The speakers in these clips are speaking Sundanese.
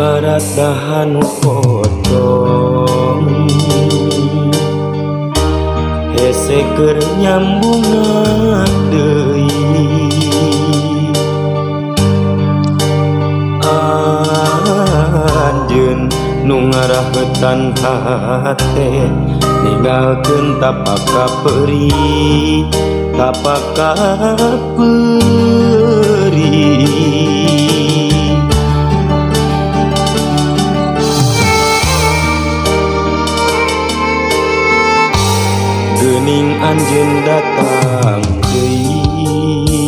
ibarat dahan potong hese keur nyambungan deui anjeun nu ngaraheutan hate ninggalkeun tapaka peuri tapaka peuri geuning anjeun datang deui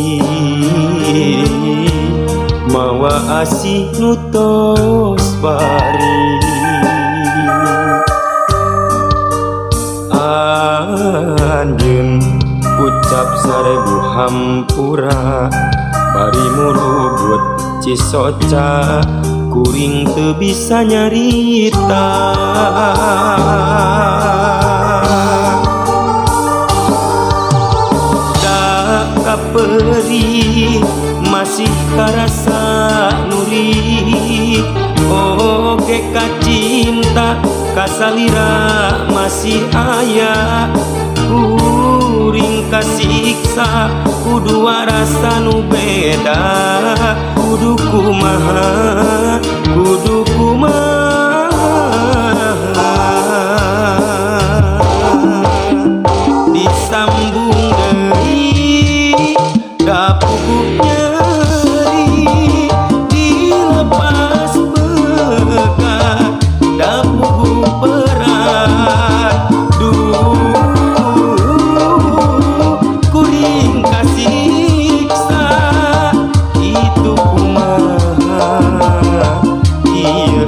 mawa asih nu tos bari anjeun ucap sarebu hampura bari murubut cisoca kuring teu bisa nyarita kaperi masih karasa nuri oge kacinta kasalira masih aya kuring kasiksa kudu rasa nu beda kudu kumaha disambung deui da pupuk nyeri dilepas bekat da pupuk berat kuring kasiksa itu kumaha ieu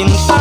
cinta